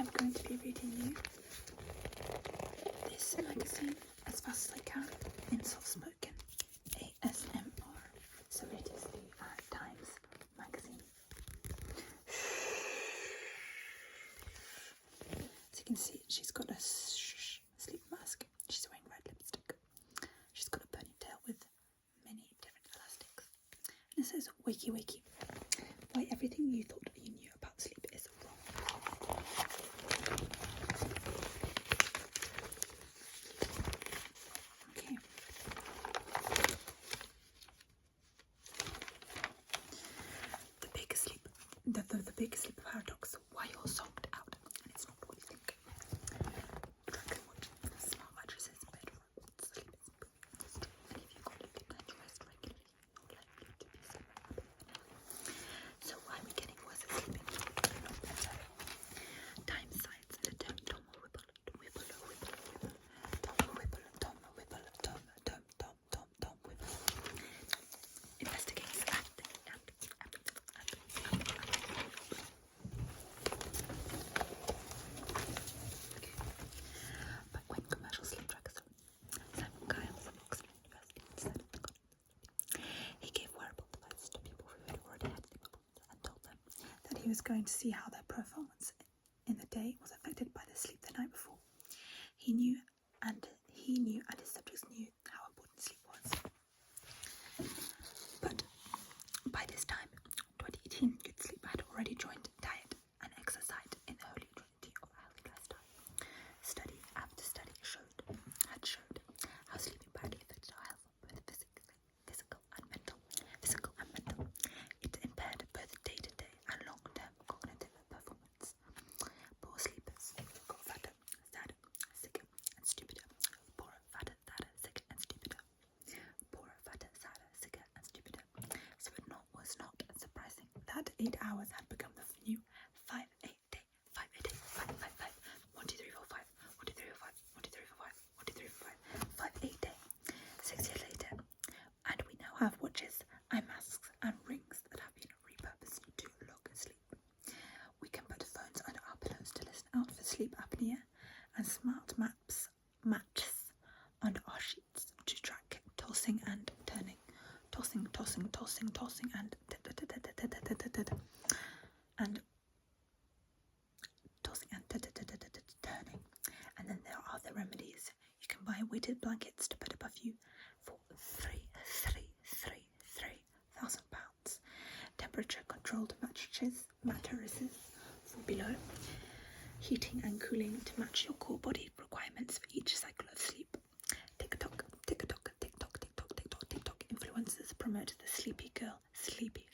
I'm going to be reading you this magazine as fast as I can in soft-spoken ASMR. So it is the Times magazine. As you can see, she's got a sleep mask. She's wearing red lipstick. She's got a ponytail with many different elastics. And it says, "Wakey, wakey. Why everything you thought you knew about sleep is wrong." Okay. The big sleep paradox. Why you're zonked out and it's not what you think. Track and watch. Smart mattresses, bed robots, sleep is important. And if you got a good night's rest regularly, you're likely to be so. So why are we getting worse at sleeping? Not better. Time science and a term Tom Whipple. Investigates but when commercial sleep trackers Simon Kyle from Oxford University said he gave wearable devices to people who had already had sleep problems and told them that he was going to see how their performance in the day was affected by the sleep the night before. He knew and his subjects knew how important sleep was. But by this time, 2018, good sleep had already joined diet and exercise in the holy trinity of a healthy lifestyle. Study after study had showed how sleeping badly affected our health, both physical and mental. It impaired both day-to-day and long-term cognitive performance. Poor sleepers got fatter, sadder, sicker, and stupider. Poorer, fatter, sadder, sicker, and stupider. Poorer, fatter, sadder, sicker, and stupider. So it was not surprising that 8 hours had become the new 5-8 day. 5-8 day. 5-5-5. 1, 2, 3, 4, 5. 1, 2, 3, 4, 5. 1, 2, 3, 4, 5. 1, 2, 3, 4, 5. 5-8 day. 6 years later, and we now have watches, eye masks, and rings that have been repurposed to log sleep. We can put phones under our pillows to listen out for sleep apnea, and smart maps under our sheets to track tossing and turning. Tossing and turning. And then there are the remedies. You can buy weighted blankets to put above you for £3,000. Temperature controlled mattresses for below. Heating and cooling to match your core body requirements for each cycle of sleep. TikTok. Influencers promote the sleepy girl, sleepy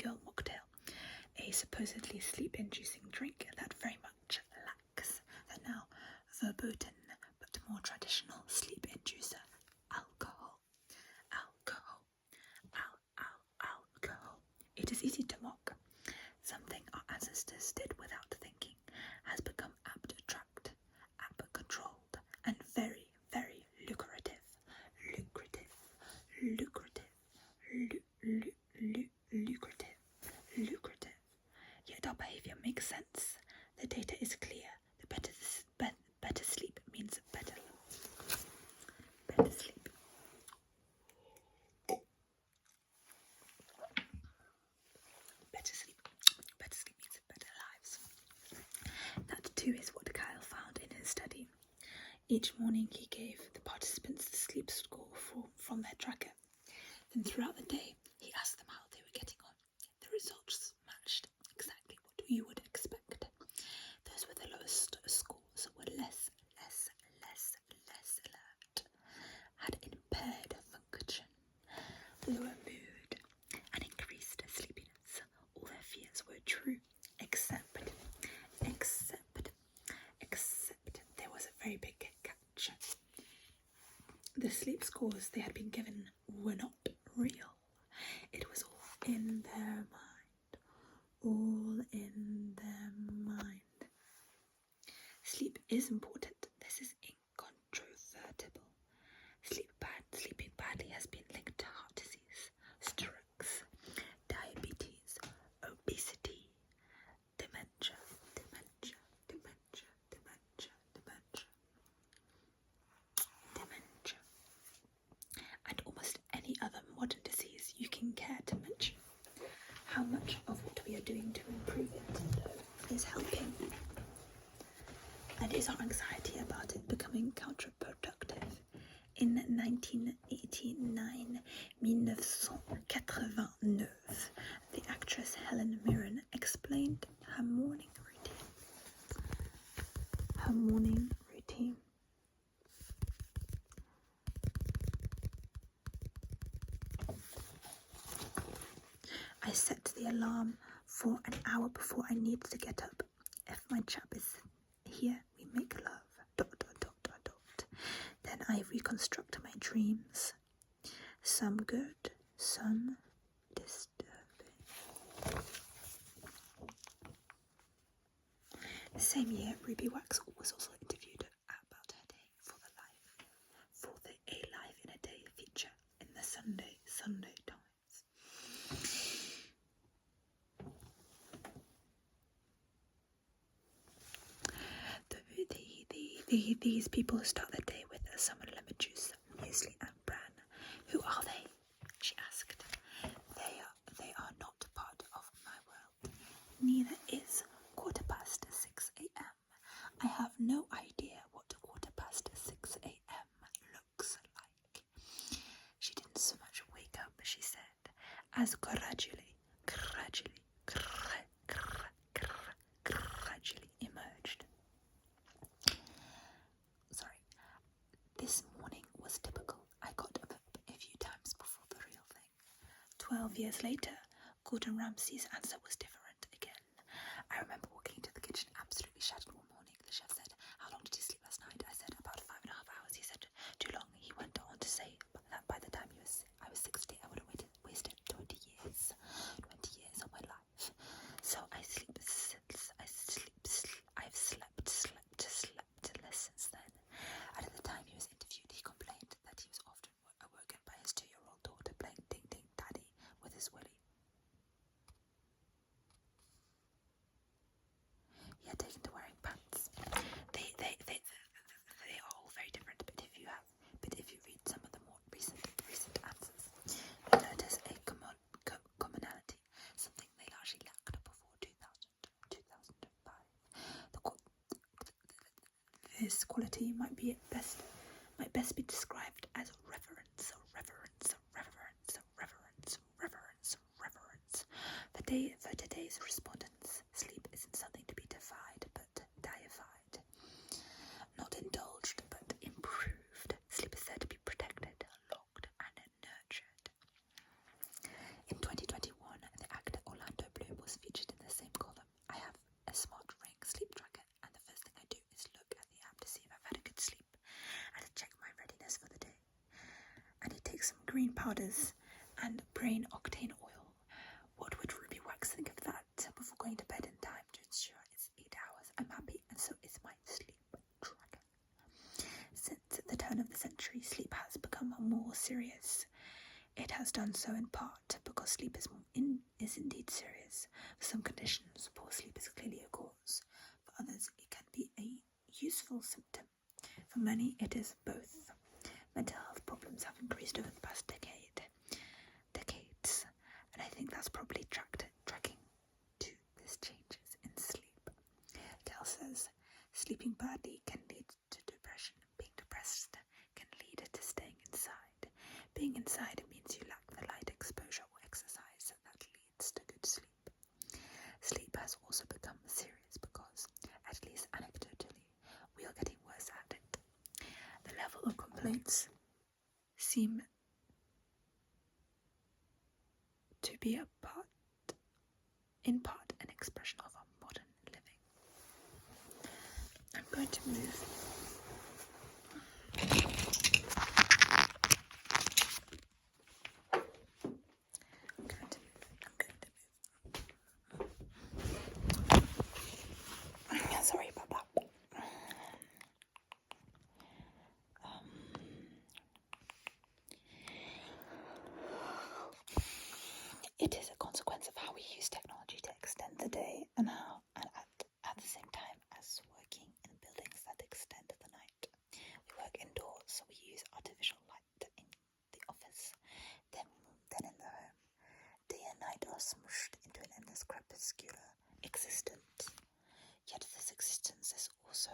girl mocktail, a supposedly sleep-inducing drink that very much lacks the now verboten but more traditional sleep inducer, alcohol. It is easy to mock. Something our ancestors did without thinking has become app controlled, and very, very lucrative. Yet our behavior makes sense. The data is clear. The better sleep means better sleep. Better sleep means better lives. That too is what Kyle found in his study. Each morning he gave the participants the sleep score from their tracker. Then throughout the day he asked them how they were getting on. The results matched exactly what you would expect. Those with the lowest scores were less alert, had impaired function, lower mood, and increased sleepiness. All their fears were true, except there was a very big catch. The sleep scores they had been given were not real. It was all in their mind. Sleep is important. This is incontrovertible. Sleeping badly has been linked to heart disease, strokes, any other modern disease you can care to mention. How much of what we are doing to improve it is helping? And is our anxiety about it becoming counterproductive? In 1989, the actress Helen Mirren explained her morning routine. I set the alarm for an hour before I need to get up. If my chap is here, we make love. ... Then I reconstruct my dreams. Some good, some disturbing. The same year, Ruby Wax was also interviewed about her day for the A Life in a Day feature in the Sunday Times. These people start their day with some lemon juice, muesli and bran. Who are they? She asked. They are not part of my world. Neither is 6 a.m. I have no idea what 6 a.m. looks like. She didn't so much wake up, she said, as gradually emerged. This morning was typical. I got up a few times before the real thing. 12 years later, Gordon Ramsay's answer was different again. I remember walking into the kitchen absolutely shattered one morning. The chef said, "How long did you sleep last night?" I said, "About 5.5 hours." He said, "Too long." He went on to say that by the time I was 60, I would have wasted 20 years of my life. So I've slept less since then. And at the time he was interviewed, he complained that he was often awoken by his 2-year-old daughter playing Ding Ding Daddy with his willy. He had taken to wearing pants. They are all very different, but if you read some of the more recent answers, you notice a commonality, something they largely lacked before 2005. This quality might best be described as reverence. For today's respondents, sleep isn't something to be defied, but deified. Not indulged, but improved. Sleep is there to be protected, logged, and nurtured. In 2021, the actor Orlando Bloom was featured in the same column. I have a smart ring sleep tracker, and the first thing I do is look at the app to see if I've had a good sleep and to check my readiness for the day. And he takes some green powders and brain octane oil. What would Ruby Wax think of that before going to bed in time to ensure it's 8 hours? I'm happy, and so is my sleep tracker. Since the turn of the century, sleep has become more serious. It has done so in part because sleep is indeed serious. For some conditions, poor sleep is clearly a cause. For others, it can be a useful symptom. For many, it is both. Mental health problems have increased over the past decades, and I think that's probably tracking to these changes in sleep. Dell says, sleeping badly can lead to depression. Being depressed can lead to staying inside. Being inside means you lack the light exposure or exercise, so that leads to good sleep. Sleep has also become serious because, at least anecdotally, we are getting worse at it. The level of complaints seem to be in part an expression of our modern living. I'm going to move. Sorry about that. It is a consequence of how we use technology to extend the day and at the same time as working in buildings that extend the night. We work indoors, so we use artificial light in the office. are smushed into an endless crepuscular existence. Yet this existence is also